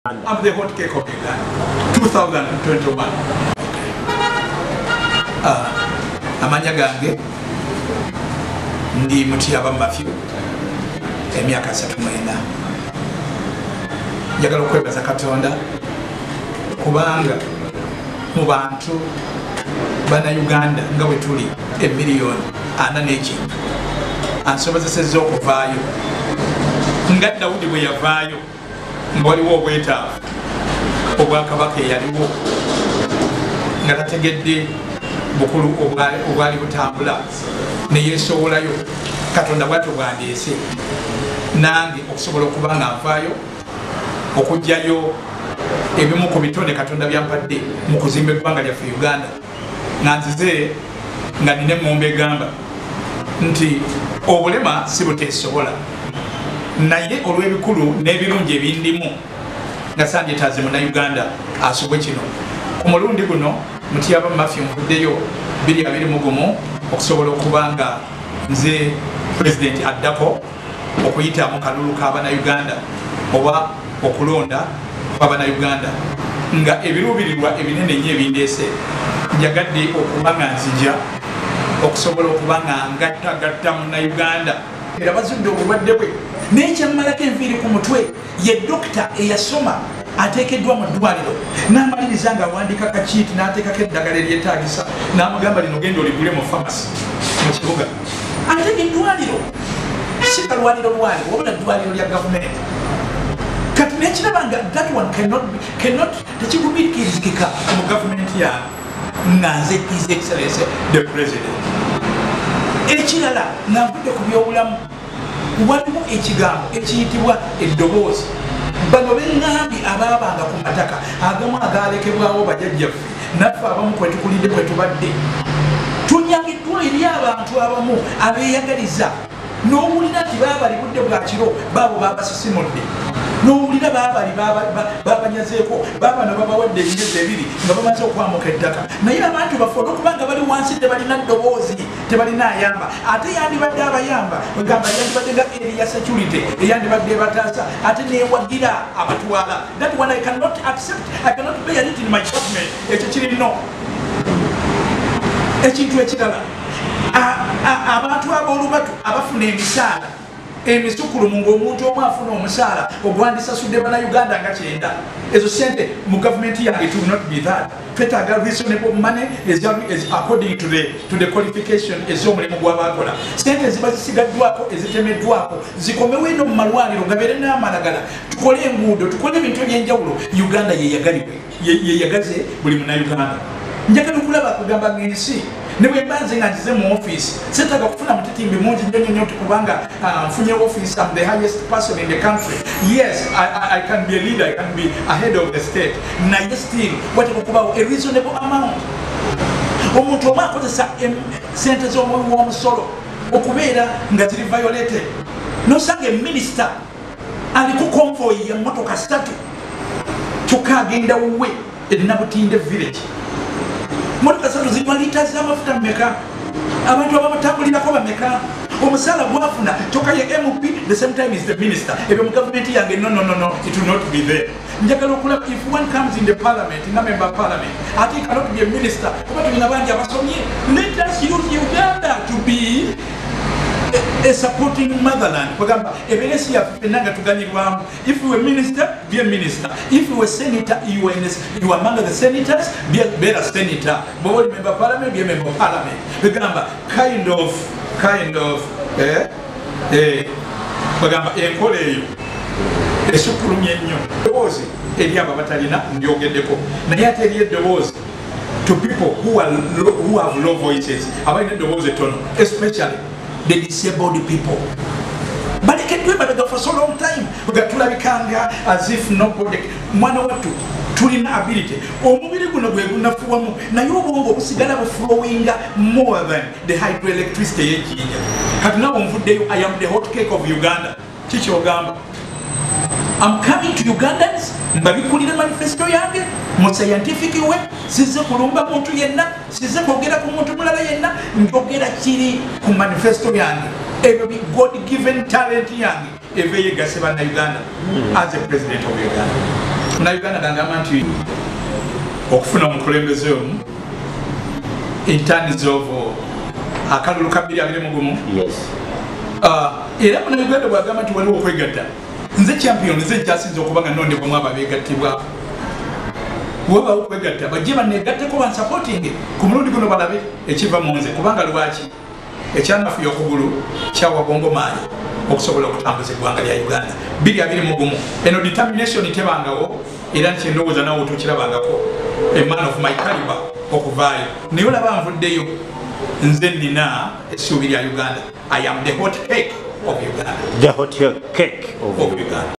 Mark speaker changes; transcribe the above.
Speaker 1: I'm the hot cake of Uganda. 2021. Amanya gange ndi Mutiyaba Matthew emyaka 34. Njagala okwebaza Katonda kubanga mu bantu bana Uganda nga bwe tuli emiliyoni 4 ansobozesezza okuvaayo nga Dawudi bwe yavaayo ng'oliwo obwetaavu obwakabaka eyaliwo nga tategedde bukulu obwali butambula ne yeesowolayo Katonda bw'atyo bwandeese nange okusobola okuba nga nvaayo okugyayo ebimu ku bitone Katonda byampadde mu kuzimba eggwanga lyaffe Uganda nga nzize nga nina eŋŋombe egamba nti obulema si buteesobola naye olw'ebikulu n'ebirungi ebindimu nga sandyetaaze Munnayuganda asobwe kino ku mulundi guno Mutiyaba Matthew nvuddeyo 2021 okusobola okuba nga nze pulezidenti addako okuyita mu kalulu k'Abannayuganda oba okulonda kw'Abannayuganda nga ebiruubirirwa ebinene nnyo ebindeese njagadde okuba nga nzija okusobola okuba nga ngattagatta Munnayuganda era bazudde obulwadde bwe n'ekyammalako enviiri ku mutwe ye dokita eyasoma ateekeddwa mu ddwaliro n'amaliriza nga awandiika kakiiti n'ateekako eddagala eryetaagisa n'amugamba lino genda oligule mu famasi mu kibuga ate eddwaliro si kalwaliro lwaliro wabula ddwaliro lya gavumenti kati nekiraba nga that one cannot tekigumiikirizikika mu gavumenti yange nga nze his excellency the president. Ekirala nga nvudde ku byobulamu waliwo ekigambo ekiyitibwa eddoboozi bano b'engambi abaabanga ku mataka agamu agaalekebwawo bajjajjaffe naffe abamu kwe tukulidde kwe tubadde tunyagiddwa eri abantu abamu abeeyagaliza n'owulira nti baabali budde bwa kiro baabo babasisimudde n'owulira baabali babanyazeeko baabano babawadde emyezi 2 nga bamaze okwamuka ettaka naye abantu baffe olwokubanga bali wansi tebalina ddoboozi tebalina ayamba ate yandibadde abayamba egamba yandibadde nga area security eyandibadde bataasa ate neewagira abatwala that one I cannot accept, I cannot bear it in my judgment. Ekyo kirino ekintu ekirala abantu ab'olubatu abafuna emisaala emisukulumu ng'omuntu omu afuna omusaala ogwandisasudde Bannayuganda nga 9 ezo sente mu gavumenti yange it will not be that twetaaga reasonable money is according to the qualification ez'omulimu gw'abakola sente eziba zisigaddwako ezitemeddwako zikomewo eno mu malwaliro gabeere n'amalagala tukole enguudo tukole ebintu ebyenjawulo Uganda yeyagaze buli Munnayuganda njagala okulaba kugamba ng'ensi ne bwe mbanze nga nzize mu office setaga kufuna mutitimbi mungi nnyo kubanga nfunye office I'm the highest person in the country. Yes, I can be a leader, I can be a head of the state. Naye still wateka okubawo a reasonable amount omuntu omu akozesa sente z'omusolo okubeera nga ziri violated nosanga minister ali ku convoy y'emmotoka 3 kyokka wuwe Nabutinde village motoka 3 zinywa lita z'amafuta mmeka abantu ababatambulirako bameka omusaala gwafuna kyokka ye MP the same time is the minister ebyo mu gavumenti yange no it will not be there. Njagala okulaba if one comes in the parliament nga member of parliament ate he cannot be a minister kuba tulina bangi abasomye. Let us use Uganda to be a supporting motherland. Kugamba ebenesi ya penanga tuganyirwamu. If you were minister, be a minister. If you were senator, you are among the senators, be a senator. But member of parliament, be a member of parliament. Kugamba kind of kugamba enkole eyo esukulumye nnyo eddoboozi eri abo abatalina ndyogeddeko naye ate eri eddoboozi to people who have low voices abalina eddoboozi ettono especially the disabled people. But they can do it for so long time. We got to like as if nobody mwana watu tulina ability. Omubiri guno gwe gunafuwamu na y'obwongo busigala buflowinga more than the hydroelectricity y'ekijja. Kati nawo nvuddeyo I am the hot cake of Uganda. Kiki ogamba? I'm coming to Ugandans, mbabikulira manifesto yange mu scientific way, size kulumba muntu yenna, size kwogera ku muntu mulala yenna, njogera kiri ku manifesto yange. Ebyo bi God given talent yange eveye gase bana Uganda as a president of Uganda. Munnayuganda gangamba nti okufuna omukulembeze omu in terms of akalulu ka 2021.
Speaker 2: Yes.
Speaker 1: Era munnayuganda bwagamba nti waliwo okwegatta, nze champion nze nkyasinza okuba nga nnondebwamu ababeegattibwako. Bwebawo okwegatta bajje banneegatteko bansupporting ku mulundi guno balabe ekiva mu nze, kubanga lwaki ekyanafuya okugulu kyawa Bongo maanyi okusobola okutambuza eggwanga lya Uganda 2021. Eno determination tebangawo era nkyendowooza nawe otukirabangako a man of my caliber okuvaayo, naye olaba nvuddeyo nze nina essuubi lya Uganda. I am the hot cake of Uganda.
Speaker 2: The hot cake of Uganda.